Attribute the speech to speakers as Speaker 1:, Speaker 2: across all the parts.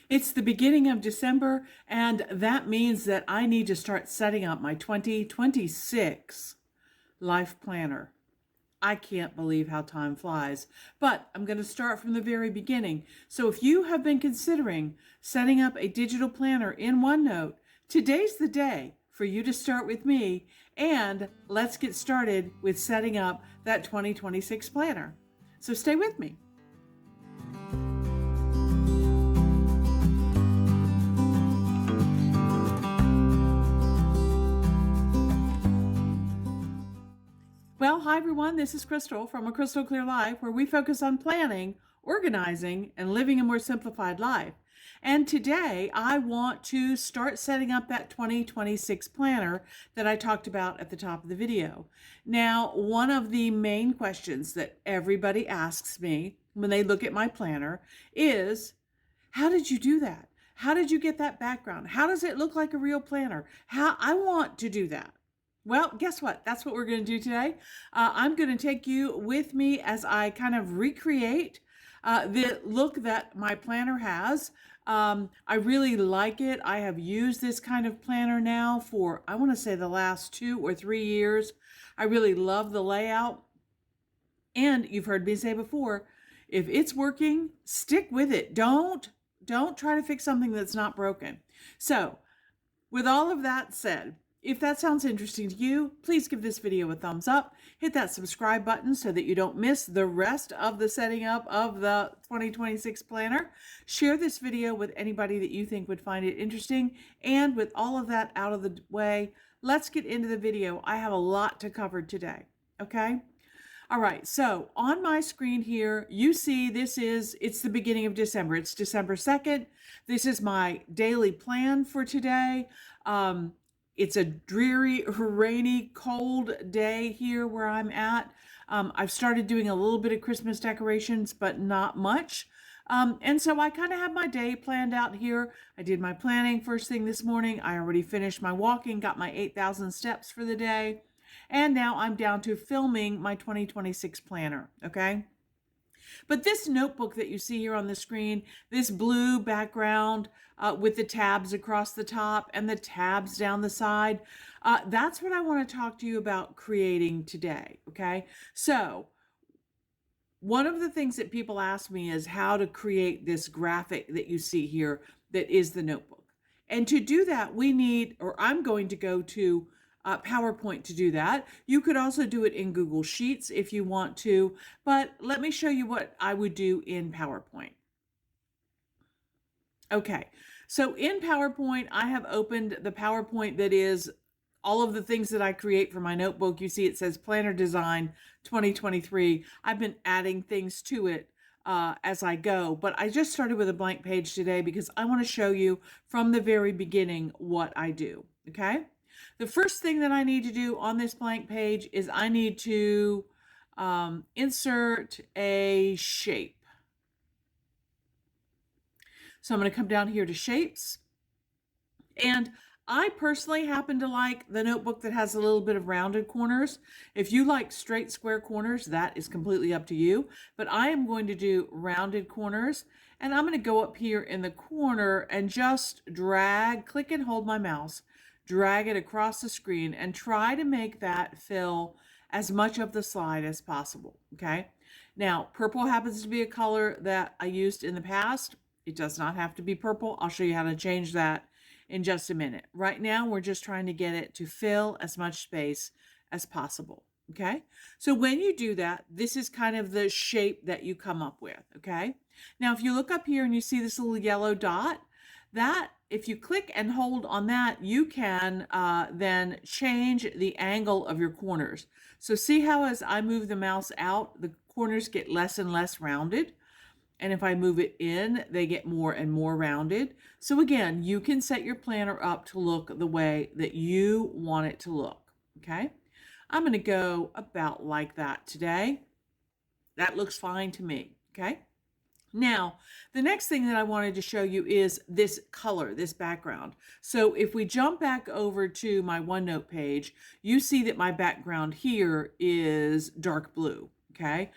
Speaker 1: It's the beginning of December, and that means that I need to start setting up my 2026 life planner. I can't believe how time flies, but I'm going to start from the very beginning. So if you have been considering setting up a digital planner in OneNote, today's the day for you to start with me, and let's get started with setting up that 2026 planner. So stay with me. Well, hi everyone, this is Crystal from A Crystal Clear Life, where we focus on planning, organizing, and living a more simplified life. And today I want to start setting up that 2026 planner that I talked about at the top of the video. Now, one of the main questions that everybody asks me when they look at my planner is, how did you do that? How did you get that background? How does it look like a real planner? How I want to do that. Well, guess what? That's what we're going to do today. I'm going to take you with me as I kind of recreate the look that my planner has. I really like it. I have used this kind of planner now for, I want to say, the last 2 or 3 years. I really love the layout. And you've heard me say before, if it's working, stick with it. Don't try to fix something that's not broken. So, with all of that said, if that sounds interesting to you, please give this video a thumbs up. Hit that subscribe button so that you don't miss the rest of the setting up of the 2026 planner. Share this video with anybody that you think would find it interesting. And with all of that out of the way, let's get into the video. I have a lot to cover today, okay? All right, so on my screen here, you see it's the beginning of December. It's December 2nd. This is my daily plan for today. It's a dreary, rainy, cold day here where I'm at. I've started doing a little bit of Christmas decorations, but not much. And so I kind of have my day planned out here. I did my planning first thing this morning. I already finished my walking, got my 8,000 steps for the day. And now I'm down to filming my 2026 planner, okay? But this notebook that you see here on the screen, this blue background with the tabs across the top and the tabs down the side, that's what I want to talk to you about creating today, okay? So one of the things that people ask me is how to create this graphic that you see here that is the notebook. And to do that, I'm going to go to PowerPoint to do that. You could also do it in Google Sheets if you want to, but let me show you what I would do in PowerPoint. Okay, so in PowerPoint, I have opened the PowerPoint that is all of the things that I create for my notebook. You see it says Planner Design 2023. I've been adding things to it as I go, but I just started with a blank page today because I want to show you from the very beginning what I do, okay? The first thing that I need to do on this blank page is I need to insert a shape. So I'm going to come down here to shapes. And I personally happen to like the notebook that has a little bit of rounded corners. If you like straight square corners, that is completely up to you. But I am going to do rounded corners. And I'm going to go up here in the corner and just click and hold my mouse, drag it across the screen and try to make that fill as much of the slide as possible, okay? Now, purple happens to be a color that I used in the past. It does not have to be purple. I'll show you how to change that in just a minute. Right now, we're just trying to get it to fill as much space as possible, okay? So when you do that, this is kind of the shape that you come up with, okay? Now, if you look up here and you see this little yellow dot, if you click and hold on that, you can then change the angle of your corners. So see how as I move the mouse out, the corners get less and less rounded. And if I move it in, they get more and more rounded. So again, you can set your planner up to look the way that you want it to look, okay? I'm going to go about like that today. That looks fine to me, okay? Now, the next thing that I wanted to show you is this color, this background. So if we jump back over to my OneNote page, you see that my background here is dark blue, okay?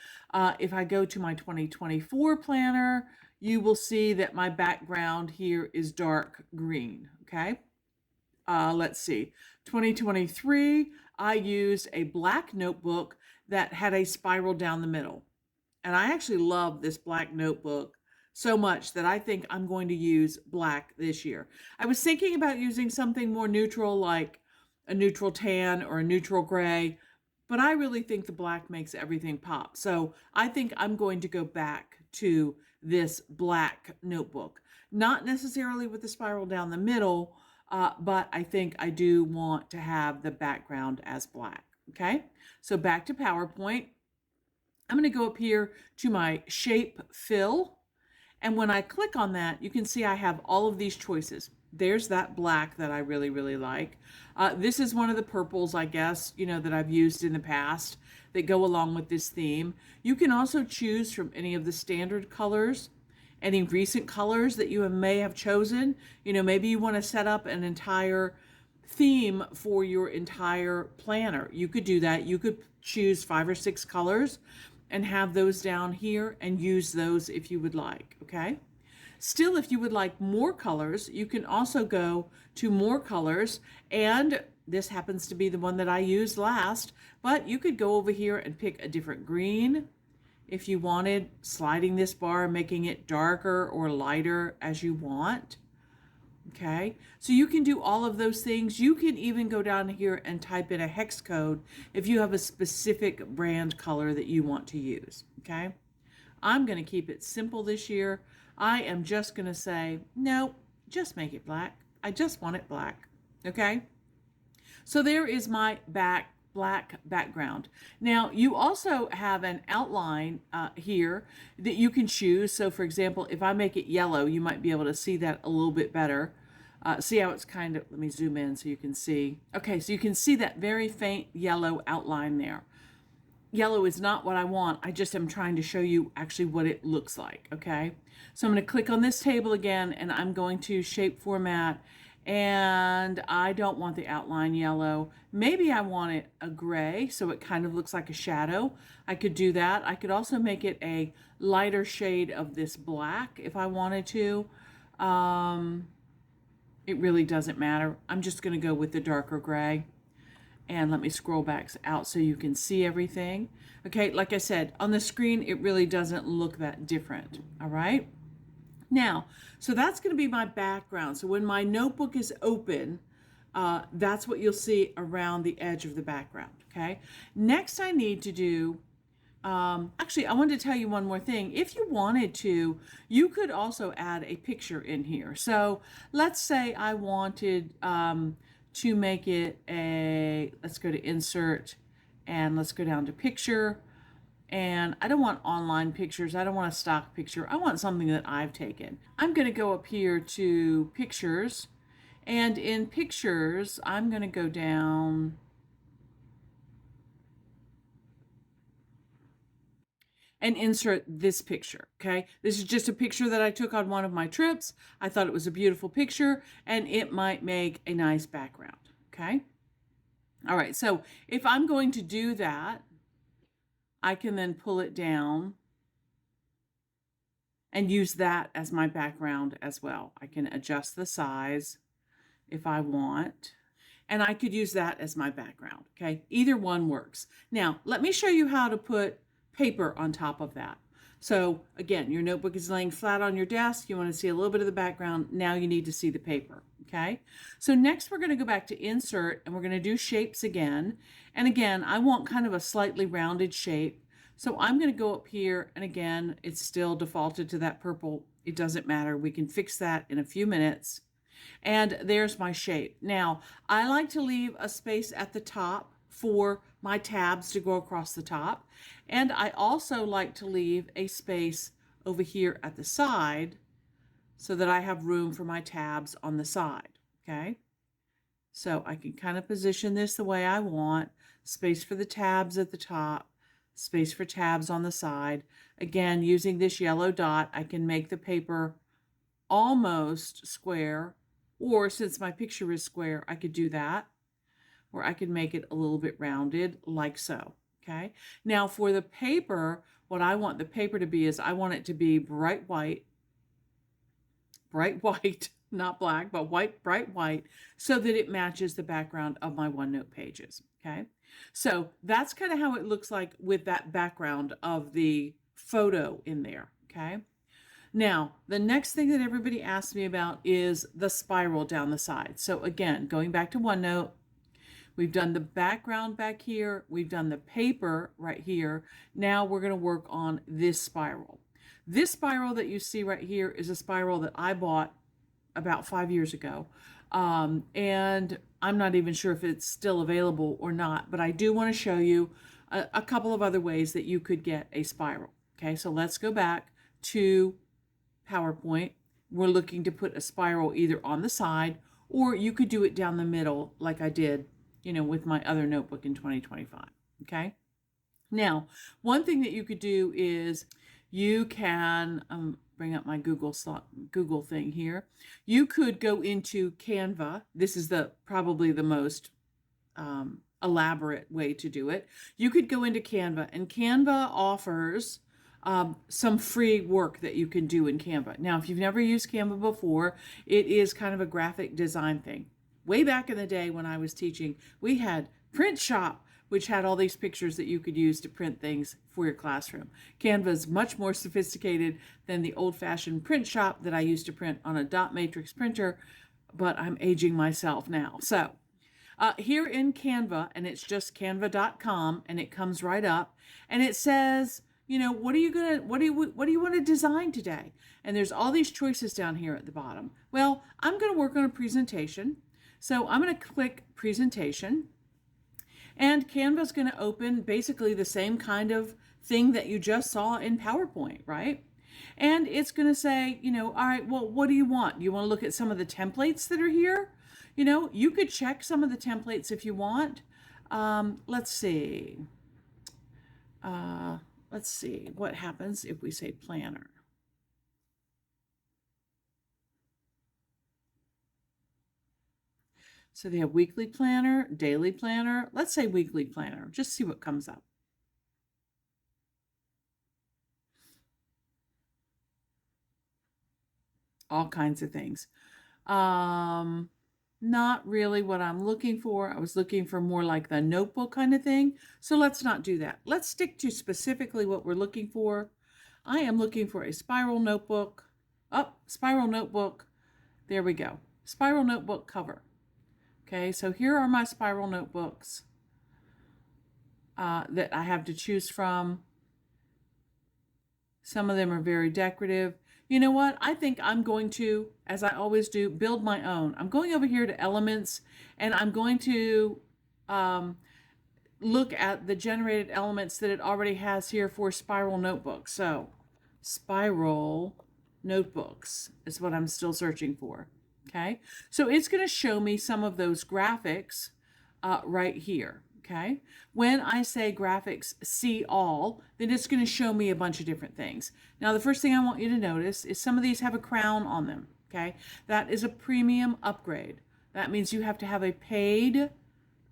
Speaker 1: If I go to my 2024 planner, you will see that my background here is dark green, okay? Let's see, 2023, I used a black notebook that had a spiral down the middle. And I actually love this black notebook so much that I think I'm going to use black this year. I was thinking about using something more neutral like a neutral tan or a neutral gray, but I really think the black makes everything pop. So I think I'm going to go back to this black notebook. Not necessarily with the spiral down the middle, but I think I do want to have the background as black. Okay, so back to PowerPoint. I'm going to go up here to my shape fill. And when I click on that, you can see I have all of these choices. There's that black that I really, really like. This is one of the purples, I guess, that I've used in the past that go along with this theme. You can also choose from any of the standard colors, any recent colors that you may have chosen. Maybe you want to set up an entire theme for your entire planner. You could do that. You could choose 5 or 6 colors and have those down here and use those if you would like, okay? Still, if you would like more colors, you can also go to more colors, and this happens to be the one that I used last, but you could go over here and pick a different green if you wanted, sliding this bar, making it darker or lighter as you want. Okay, so you can do all of those things. You can even go down here and type in a hex code if you have a specific brand color that you want to use. Okay, I'm going to keep it simple this year. I am just going to say, no, just make it black. I just want it black. Okay, so there is my black background. Now you also have an outline here that you can choose. So for example, if I make it yellow, you might be able to see that a little bit better. See how it's kind of, let me zoom in so you can see. Okay, so you can see that very faint yellow outline there. Yellow is not what I want. I just am trying to show you actually what it looks like, okay? So I'm going to click on this table again, and I'm going to shape format, and I don't want the outline yellow. Maybe I want it a gray, so it kind of looks like a shadow. I could do that. I could also make it a lighter shade of this black if I wanted to. It really doesn't matter. I'm just going to go with the darker gray. And let me scroll back out so you can see everything. Okay, like I said, on the screen, it really doesn't look that different. All right. Now, so that's going to be my background. So when my notebook is open, that's what you'll see around the edge of the background. Okay. Next, I need to do actually, I wanted to tell you one more thing. If you wanted to, you could also add a picture in here. So let's say I wanted to make it let's go to insert and let's go down to picture. And I don't want online pictures. I don't want a stock picture. I want something that I've taken. I'm going to go up here to pictures. And in pictures, I'm going to go down and insert this picture, okay? This is just a picture that I took on one of my trips. I thought it was a beautiful picture, and it might make a nice background, okay? All right, so if I'm going to do that, I can then pull it down and use that as my background as well. I can adjust the size if I want, and I could use that as my background, okay? Either one works. Now, let me show you how to put paper on top of that. So again, your notebook is laying flat on your desk. You want to see a little bit of the background. Now you need to see the paper. Okay. So next we're going to go back to insert and we're going to do shapes again. And again, I want kind of a slightly rounded shape. So I'm going to go up here and again, it's still defaulted to that purple. It doesn't matter. We can fix that in a few minutes. And there's my shape. Now I like to leave a space at the top for my tabs to go across the top. And I also like to leave a space over here at the side so that I have room for my tabs on the side, okay? So I can kind of position this the way I want, space for the tabs at the top, space for tabs on the side. Again, using this yellow dot, I can make the paper almost square, or since my picture is square, I could do that. Or I could make it a little bit rounded like so, okay? Now for the paper, what I want the paper to be is I want it to be bright white bright white, not black, but white, bright white, so that it matches the background of my OneNote pages. Okay. So that's kind of how it looks like with that background of the photo in there. Okay. Now, the next thing that everybody asks me about is the spiral down the side. So again, going back to OneNote, we've done the background back here. We've done the paper right here. Now we're going to work on this spiral. This spiral that you see right here is a spiral that I bought about 5 years ago. And I'm not even sure if it's still available or not, but I do want to show you a couple of other ways that you could get a spiral. Okay, so let's go back to PowerPoint. We're looking to put a spiral either on the side, or you could do it down the middle like I did, with my other notebook in 2025. Okay. Now, one thing that you could do is you can bring up my Google thing here. You could go into Canva. This is probably the most elaborate way to do it. You could go into Canva, and Canva offers some free work that you can do in Canva. Now, if you've never used Canva before, it is kind of a graphic design thing. Way back in the day when I was teaching, we had Print Shop, which had all these pictures that you could use to print things for your classroom. Canva is much more sophisticated than the old-fashioned Print Shop that I used to print on a dot matrix printer, but I'm aging myself now. So here in Canva, and it's just canva.com, and it comes right up, and it says, what do you want to design today? And there's all these choices down here at the bottom. Well, I'm going to work on a presentation. So I'm going to click presentation, and Canva's going to open basically the same kind of thing that you just saw in PowerPoint, right? And it's going to say, all right, well, what do you want? You want to look at some of the templates that are here? You could check some of the templates if you want. Let's see. Let's see what happens if we say planner. So they have weekly planner, daily planner. Let's say weekly planner, just see what comes up. All kinds of things. Not really what I'm looking for. I was looking for more like the notebook kind of thing. So let's not do that. Let's stick to specifically what we're looking for. I am looking for a spiral notebook. Spiral notebook. There we go. Spiral notebook cover. Okay, so here are my spiral notebooks that I have to choose from. Some of them are very decorative. You know what? I think I'm going to, as I always do, build my own. I'm going over here to Elements, and I'm going to look at the generated elements that it already has here for spiral notebooks. So, spiral notebooks is what I'm still searching for. Okay, so it's going to show me some of those graphics right here. Okay, when I say graphics see all, then it's going to show me a bunch of different things. Now, the first thing I want you to notice is some of these have a crown on them. Okay, that is a premium upgrade. That means you have to have a paid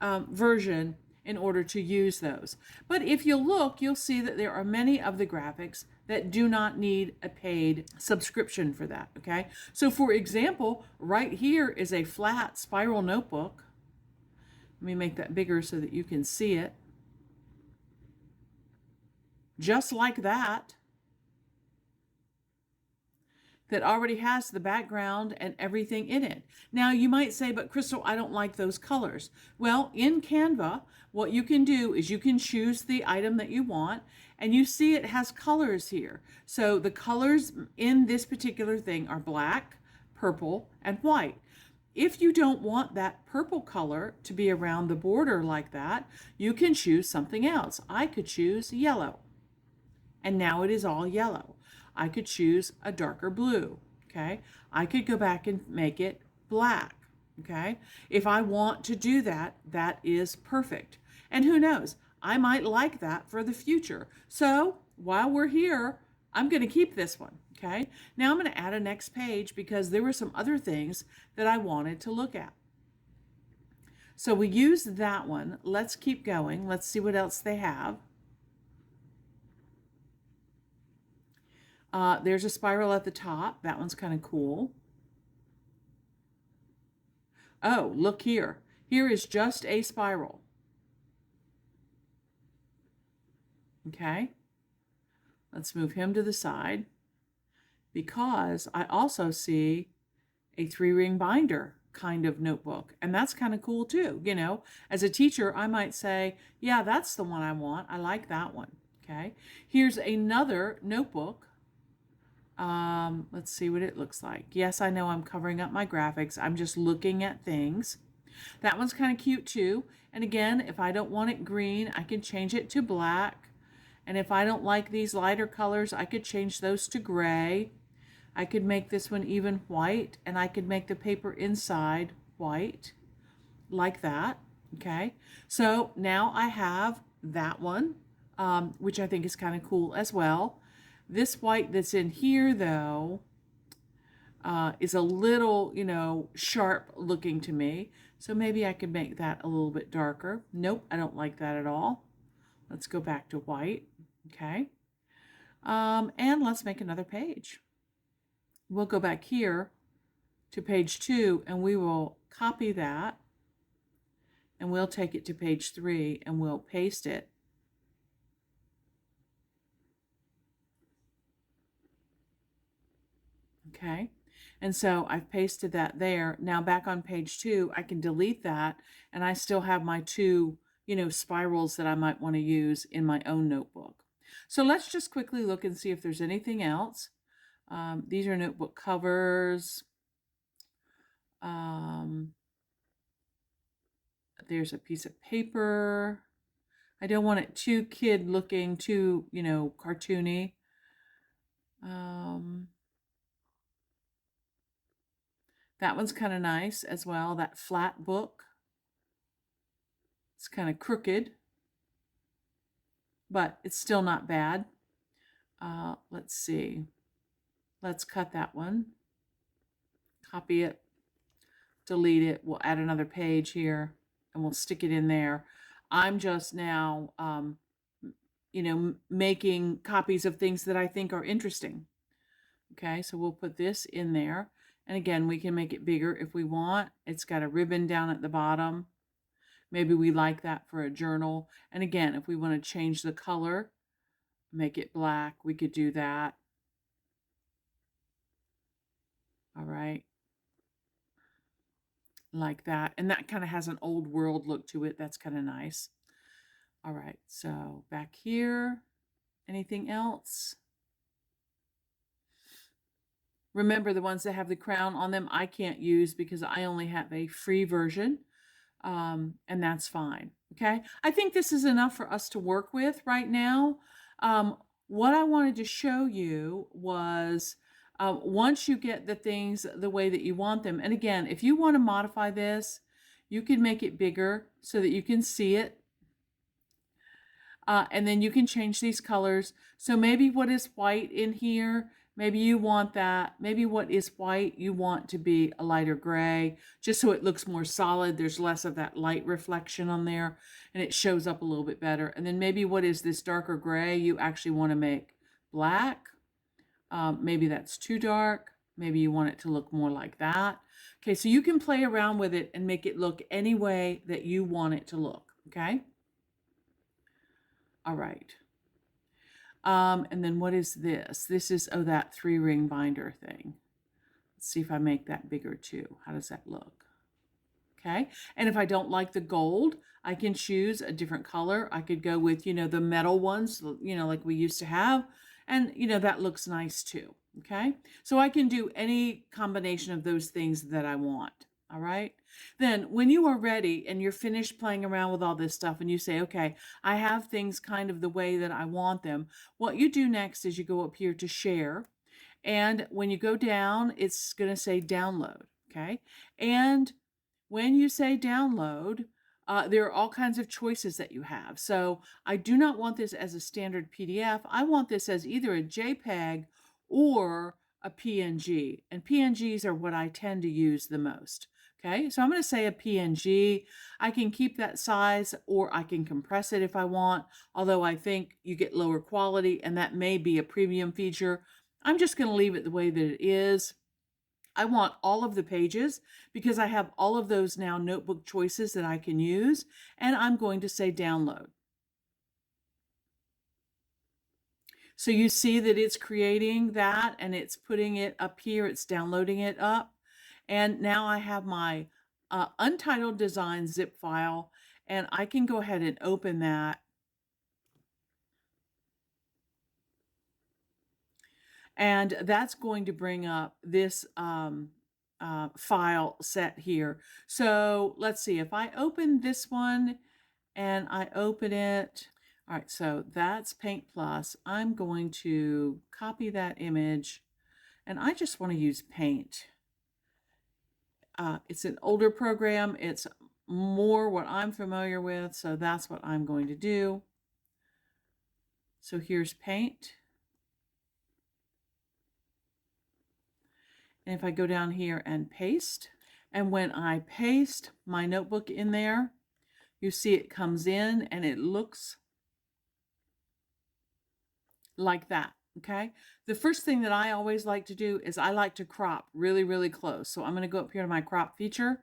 Speaker 1: version in order to use those. But if you look, you'll see that there are many of the graphics that do not need a paid subscription for that, okay? So for example, right here is a flat spiral notebook. Let me make that bigger so that you can see it. Just like that. That already has the background and everything in it. Now you might say, but Crystal, I don't like those colors. Well, in Canva, what you can do is you can choose the item that you want, and you see it has colors here. So the colors in this particular thing are black, purple, and white. If you don't want that purple color to be around the border like that, you can choose something else. I could choose yellow, and now it is all yellow. I could choose a darker blue, okay? I could go back and make it black, okay? If I want to do that, that is perfect. And who knows, I might like that for the future. So while we're here, I'm going to keep this one, okay? Now I'm going to add a next page because there were some other things that I wanted to look at. So we used that one. Let's keep going. Let's see what else they have. There's a spiral at the top. That one's kind of cool. Oh, look here. Here is just a spiral. Okay. Let's move him to the side because I also see a 3-ring binder kind of notebook. And that's kind of cool too. You know, as a teacher, I might say, yeah, that's the one I want. I like that one. Okay. Here's another notebook. Let's see what it looks like. Yes, I know I'm covering up my graphics. I'm just looking at things. That one's kind of cute too. And again, if I don't want it green, I can change it to black. And if I don't like these lighter colors, I could change those to gray. I could make this one even white, and I could make the paper inside white, like that. Okay, so now I have that one, which I think is kind of cool as well. This white that's in here, though, is a little, sharp looking to me. So maybe I could make that a little bit darker. Nope, I don't like that at all. Let's go back to white. Okay. And let's make another page. We'll go back here to page 2 and we will copy that and we'll take it to page 3 and we'll paste it. Okay. And so I've pasted that there. Now back on page 2, I can delete that and I still have my 2, spirals that I might want to use in my own notebook. So let's just quickly look and see if there's anything else. These are notebook covers. There's a piece of paper. I don't want it too kid looking, too, cartoony. That one's kind of nice as well, that flat book. It's kind of crooked, but it's still not bad. Let's see. Let's cut that one. Copy it. Delete it. We'll add another page here and we'll stick it in there. I'm just now, making copies of things that I think are interesting. Okay, so we'll put this in there. And again, we can make it bigger if we want. It's got a ribbon down at the bottom. Maybe we like that for a journal. And again, if we want to change the color, make it black, we could do that. All right. Like that. And that kind of has an old world look to it. That's kind of nice. All right, so back here, anything else? Remember, the ones that have the crown on them, I can't use because I only have a free version, and that's fine, okay? I think this is enough for us to work with right now. What I wanted to show you was once you get the things the way that you want them, and again, if you want to modify this, you can make it bigger so that you can see it. And then you can change these colors. So maybe what is white in here, maybe you want that. Maybe what is white you want to be a lighter gray, just so it looks more solid. There's less of that light reflection on there and it shows up a little bit better. And then maybe what is this darker gray you actually want to make black. Maybe that's too dark. Maybe you want it to look more like that. Okay, so you can play around with it and make it look any way that you want it to look, okay? All right. And then what is this? This is, that 3-ring binder thing. Let's see if I make that bigger too. How does that look? Okay. And if I don't like the gold, I can choose a different color. I could go with, the metal ones, like we used to have. And, that looks nice too. Okay. So I can do any combination of those things that I want. All right. Then when you are ready and you're finished playing around with all this stuff and you say, okay, I have things kind of the way that I want them. What you do next is you go up here to share. And when you go down, it's going to say download. Okay. And when you say download, there are all kinds of choices that you have. So I do not want this as a standard PDF. I want this as either a JPEG or a PNG. And PNGs are what I tend to use the most. Okay, so I'm going to say a PNG. I can keep that size or I can compress it if I want, although I think you get lower quality and that may be a premium feature. I'm just going to leave it the way that it is. I want all of the pages because I have all of those now notebook choices that I can use, and I'm going to say download. So you see that it's creating that and it's putting it up here, it's downloading it up. And now I have my untitled design zip file, and I can go ahead and open that. And that's going to bring up this file set here. So let's see, if I open this one and I open it, all right, so that's Paint Plus. I'm going to copy that image, and I just want to use Paint. It's an older program. It's more what I'm familiar with, so that's what I'm going to do. So here's Paint. And if I go down here and paste, and when I paste my notebook in there, you see it comes in and it looks like that, okay? The first thing that I always like to do is I like to crop really, really close. So I'm going to go up here to my crop feature,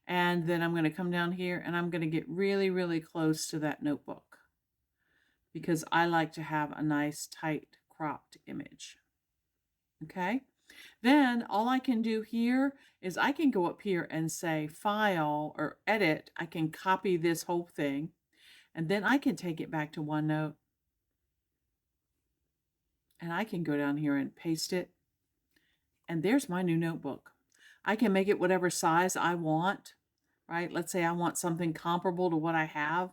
Speaker 1: and then I'm going to come down here and I'm going to get really, really close to that notebook because I like to have a nice tight cropped image, okay? Then all I can do here is I can go up here and say File or Edit. I can copy this whole thing, and then I can take it back to OneNote, and I can go down here and paste it, and there's my new notebook. I can make it whatever size I want, right? Let's say I want something comparable to what I have.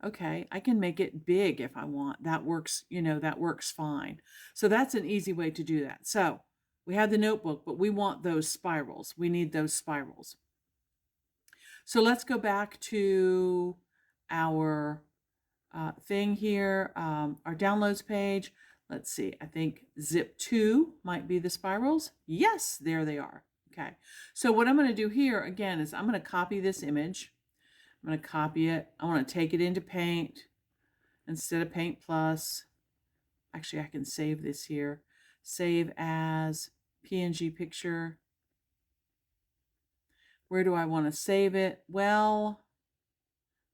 Speaker 1: Okay, I can make it big if I want. That works, that works fine. So that's an easy way to do that. So we have the notebook, but we want those spirals. We need those spirals. So let's go back to our thing here, our downloads page. Let's see, I think zip 2 might be the spirals. Yes, there they are. Okay, so what I'm going to do here again is I'm going to copy this image. I'm going to copy it. I want to take it into Paint instead of Paint Plus. Actually, I can save this here. Save as PNG picture. Where do I want to save it? Well,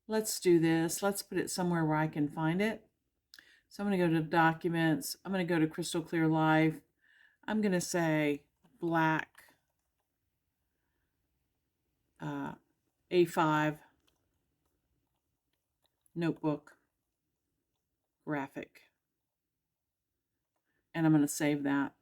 Speaker 1: let's do this. Let's put it somewhere where I can find it. So I'm going to go to Documents. I'm going to go to Crystal Clear Life. I'm going to say black A5 notebook graphic. And I'm going to save that.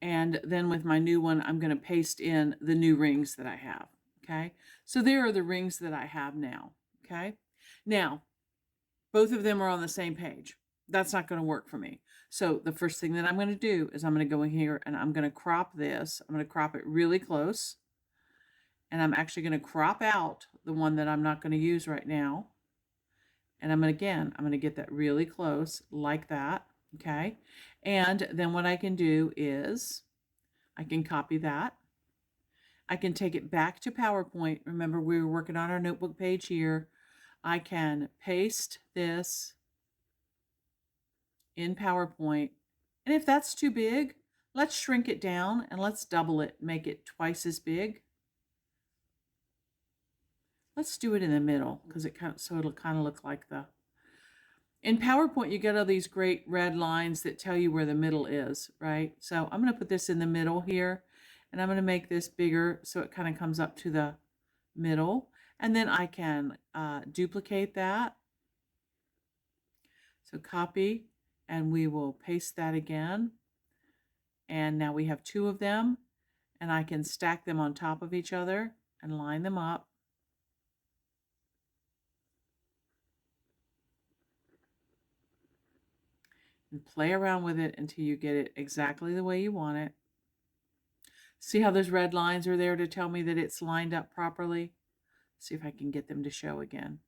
Speaker 1: And then with my new one, I'm going to paste in the new rings that I have. Okay. So there are the rings that I have now. Okay. Now, both of them are on the same page. That's not going to work for me. So the first thing that I'm going to do is I'm going to go in here and I'm going to crop this. I'm going to crop it really close. And I'm actually going to crop out the one that I'm not going to use right now. And I'm going to get that really close like that. Okay. And then what I can do is I can copy that. I can take it back to PowerPoint. Remember, we were working on our notebook page here. I can paste this in PowerPoint. And if that's too big, let's shrink it down and let's double it, make it twice as big. Let's do it in the middle because it'll kind of look like the... In PowerPoint, you get all these great red lines that tell you where the middle is, right? So I'm going to put this in the middle here, and I'm going to make this bigger so it kind of comes up to the middle. And then I can duplicate that. So copy, and we will paste that again. And now we have two of them, and I can stack them on top of each other and line them up. And play around with it until you get it exactly the way you want it. See how those red lines are there to tell me that it's lined up properly? See if I can get them to show again.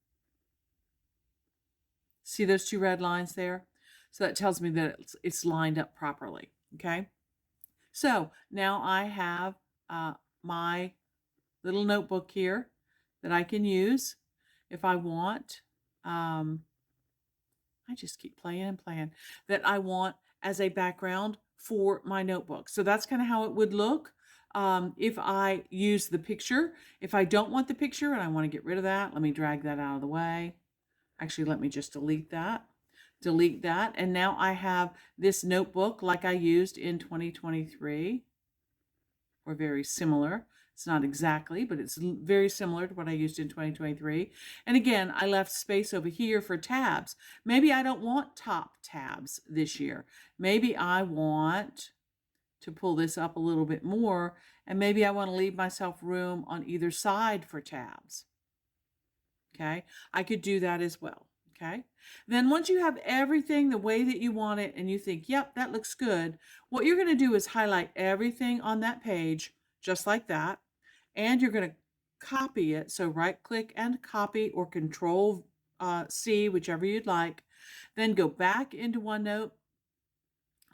Speaker 1: See those two red lines there? So that tells me that it's lined up properly, okay? So now I have my little notebook here that I can use if I want. I just keep playing and playing. That I want as a background for my notebook. So that's kind of how it would look if I use the picture. If I don't want the picture and I want to get rid of that, let me drag that out of the way. Actually, let me just delete that. Delete that. And now I have this notebook like I used in 2023, or very similar. It's not exactly, but it's very similar to what I used in 2023. And again, I left space over here for tabs. Maybe I don't want top tabs this year. Maybe I want to pull this up a little bit more, and maybe I want to leave myself room on either side for tabs. Okay, I could do that as well. Okay, then once you have everything the way that you want it and you think, yep, that looks good, what you're going to do is highlight everything on that page just like that, and you're going to copy it. So right click and copy, or control C, whichever you'd like. Then go back into OneNote,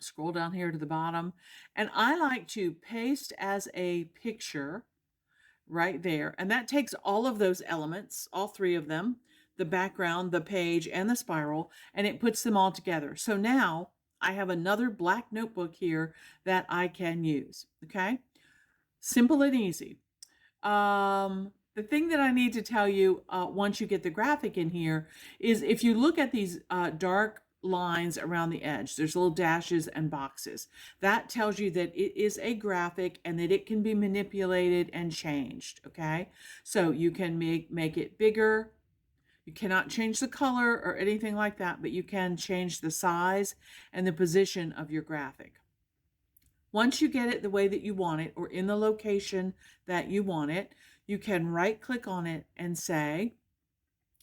Speaker 1: scroll down here to the bottom, and I like to paste as a picture right there. And that takes all of those elements, all three of them, the background, the page, and the spiral, and it puts them all together. So now I have another black notebook here that I can use. Okay, simple and easy. The thing that I need to tell you once you get the graphic in here is, if you look at these dark lines around the edge, there's little dashes and boxes. That tells you that it is a graphic and that it can be manipulated and changed. Okay, so you can make it bigger. You cannot change the color or anything like that, but you can change the size and the position of your graphic. Once you get it the way that you want it, or in the location that you want it, you can right click on it and say,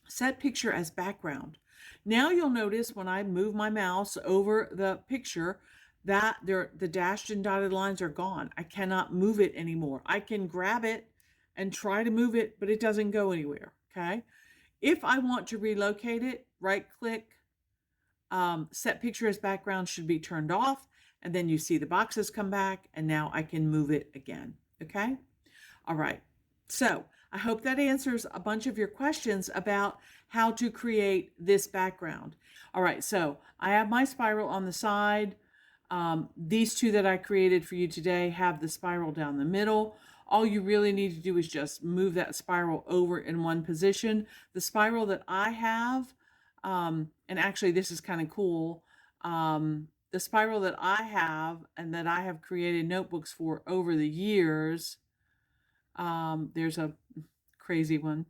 Speaker 1: set picture as background. Now you'll notice when I move my mouse over the picture that the dashed and dotted lines are gone. I cannot move it anymore. I can grab it and try to move it, but it doesn't go anywhere. Okay. If I want to relocate it, right click, set picture as background should be turned off, and then you see the boxes come back, and now I can move it again. Okay. All right. So I hope that answers a bunch of your questions about how to create this background. All right, so I have my spiral on the side. These two that I created for you today have the spiral down the middle. All you really need to do is just move that spiral over in one position. The spiral that I have, and actually this is kind of cool, the spiral that I have and that I have created notebooks for over the years, there's a crazy one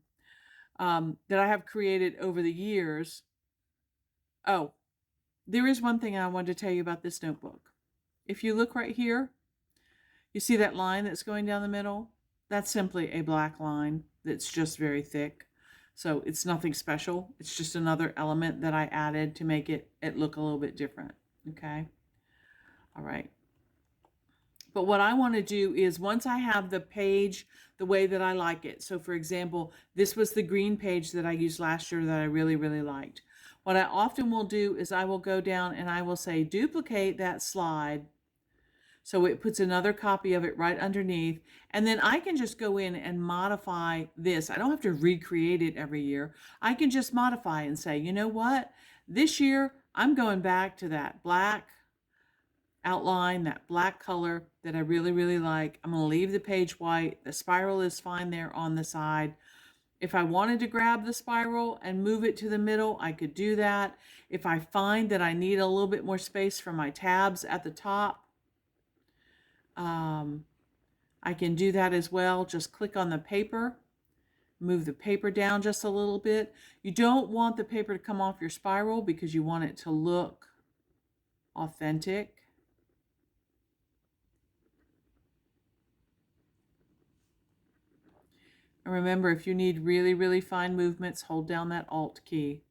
Speaker 1: that I have created over the years. Oh, there is one thing I wanted to tell you about this notebook. If you look right here, you see that line that's going down the middle? That's simply a black line that's just very thick. So it's nothing special. It's just another element that I added to make it look a little bit different. Okay. All right. But what I want to do is, once I have the page the way that I like it. So for example, this was the green page that I used last year that I really, really liked. What I often will do is I will go down and I will say duplicate that slide. So it puts another copy of it right underneath. And then I can just go in and modify this. I don't have to recreate it every year. I can just modify and say, you know what? This year I'm going back to that black outline, that black color that I really, really like. I'm going to leave the page white. The spiral is fine there on the side. If I wanted to grab the spiral and move it to the middle, I could do that. If I find that I need a little bit more space for my tabs at the top, I can do that as well. Just click on the paper, move the paper down just a little bit. You don't want the paper to come off your spiral because you want it to look authentic. And remember, if you need really, really fine movements, hold down that Alt key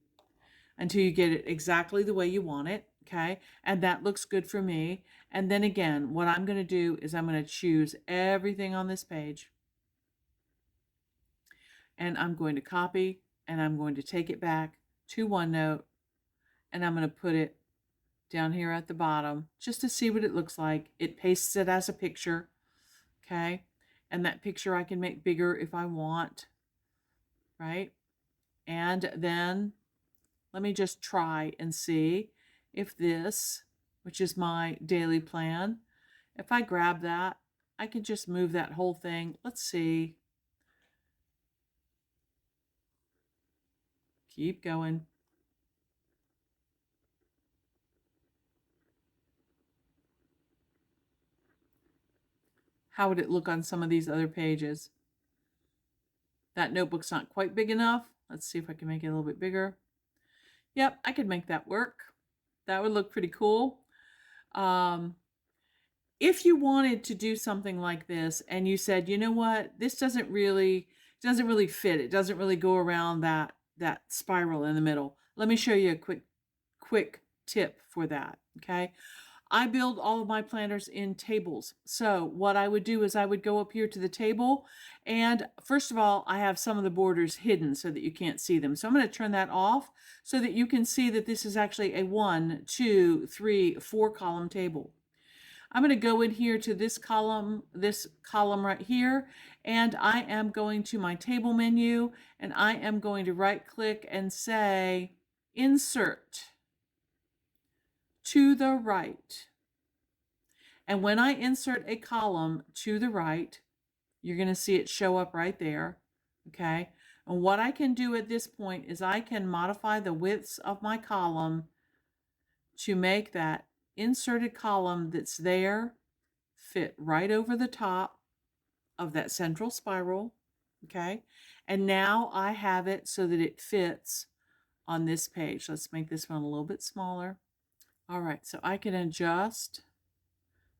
Speaker 1: until you get it exactly the way you want it, okay? And that looks good for me. And then again, what I'm going to do is I'm going to choose everything on this page, and I'm going to copy, and I'm going to take it back to OneNote, and I'm going to put it down here at the bottom just to see what it looks like. It pastes it as a picture, okay? And that picture I can make bigger if I want, right? And then let me just try and see if this which is my daily plan. If I grab that, I can just move that whole thing. Let's see. Keep going. How would it look on some of these other pages? That notebook's not quite big enough. Let's see if I can make it a little bit bigger. Yep, I could make that work. That would look pretty cool. If you wanted to do something like this and you said, you know what, this doesn't really fit. It doesn't really go around that spiral in the middle. Let me show you a quick tip for that. Okay. I build all of my planners in tables. So what I would do is I would go up here to the table, and first of all, I have some of the borders hidden so that you can't see them. So I'm going to turn that off so that you can see that this is actually a 1, 2, 3, 4 column table. I'm going to go in here to this column right here, and I am going to my table menu, and I am going to right click and say insert to the right. And when I insert a column to the right, you're going to see it show up right there. Okay. And what I can do at this point is I can modify the widths of my column to make that inserted column that's there fit right over the top of that central spiral. Okay. And now I have it so that it fits on this page. Let's make this one a little bit smaller. All right, so I can adjust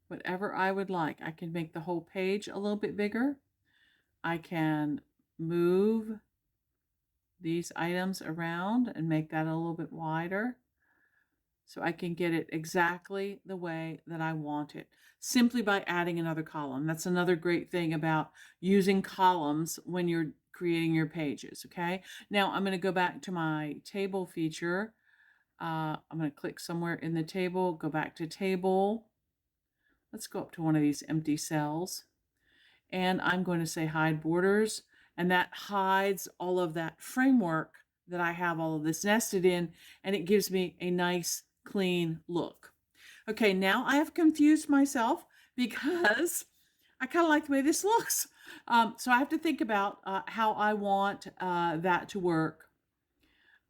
Speaker 1: whatever I would like. I can make the whole page a little bit bigger. I can move these items around and make that a little bit wider so I can get it exactly the way that I want it, simply by adding another column. That's another great thing about using columns when you're creating your pages. Okay, now I'm going to go back to my table feature. I'm going to click somewhere in the table, go back to table. Let's go up to one of these empty cells, and I'm going to say hide borders, and that hides all of that framework that I have all of this nested in, and it gives me a nice clean look. Okay, now I have confused myself because I kind of like the way this looks. So I have to think about how I want that to work.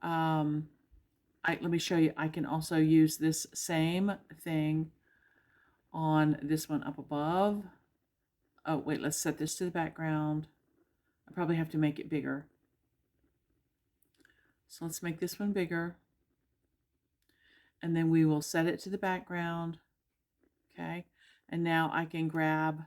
Speaker 1: Let me show you. I can also use this same thing on this one up above. Oh, wait, let's set this to the background. I probably have to make it bigger. So let's make this one bigger. And then we will set it to the background. Okay. And now I can grab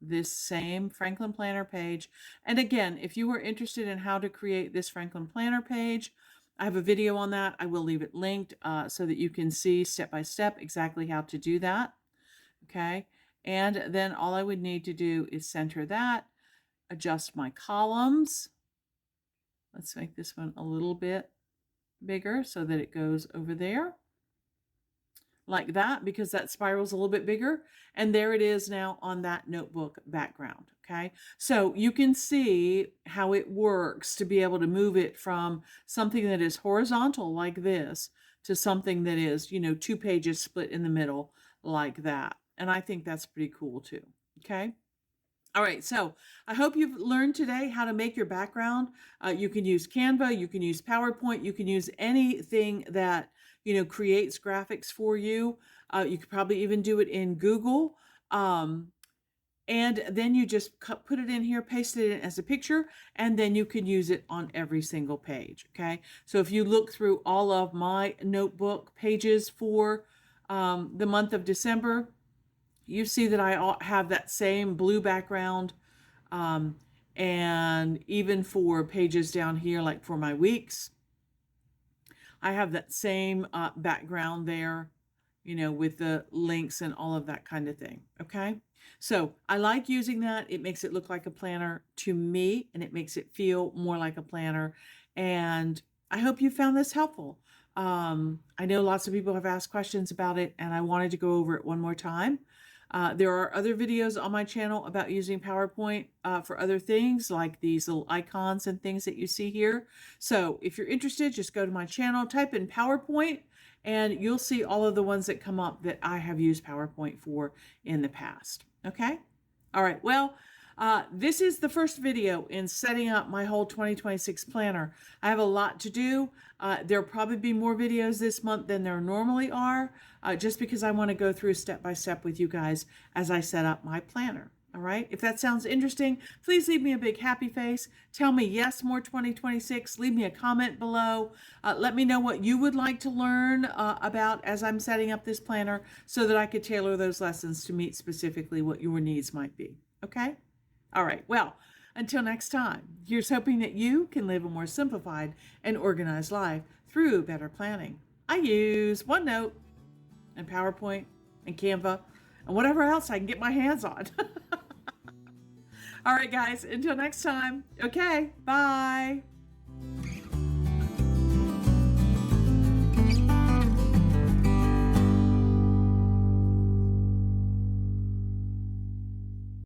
Speaker 1: this same Franklin Planner page. And again, if you were interested in how to create this Franklin Planner page, I have a video on that. I will leave it linked so that you can see step by step exactly how to do that. Okay. And then all I would need to do is center that, adjust my columns. Let's make this one a little bit bigger so that it goes over there like that, because that spiral's a little bit bigger. And there it is now on that notebook background. Okay. So you can see how it works to be able to move it from something that is horizontal like this to something that is, 2 pages split in the middle like that. And I think that's pretty cool too. Okay. All right, so I hope you've learned today how to make your background. You can use Canva, you can use PowerPoint, you can use anything that creates graphics for you. You could probably even do it in Google, and then you just put it in here, paste it in as a picture, and then you can use it on every single page. Okay, so if you look through all of my notebook pages for the month of December, you see that I have that same blue background, and even for pages down here, like for my weeks, I have that same background there, with the links and all of that kind of thing. Okay, so I like using that. It makes it look like a planner to me, and it makes it feel more like a planner. And I hope you found this helpful. I know lots of people have asked questions about it, and I wanted to go over it one more time. There are other videos on my channel about using PowerPoint for other things, like these little icons and things that you see here. So if you're interested, just go to my channel, type in PowerPoint, and you'll see all of the ones that come up that I have used PowerPoint for in the past. Okay? All right. Well, this is the first video in setting up my whole 2026 planner. I have a lot to do. There'll probably be more videos this month than there normally are, just because I want to go through step by step with you guys as I set up my planner. All right. If that sounds interesting, please leave me a big happy face. Tell me yes, more 2026. Leave me a comment below. Let me know what you would like to learn about as I'm setting up this planner so that I could tailor those lessons to meet specifically what your needs might be. Okay. All right. Well, until next time, here's hoping that you can live a more simplified and organized life through better planning. I use OneNote and PowerPoint and Canva and whatever else I can get my hands on. All right, guys, until next time. Okay, bye.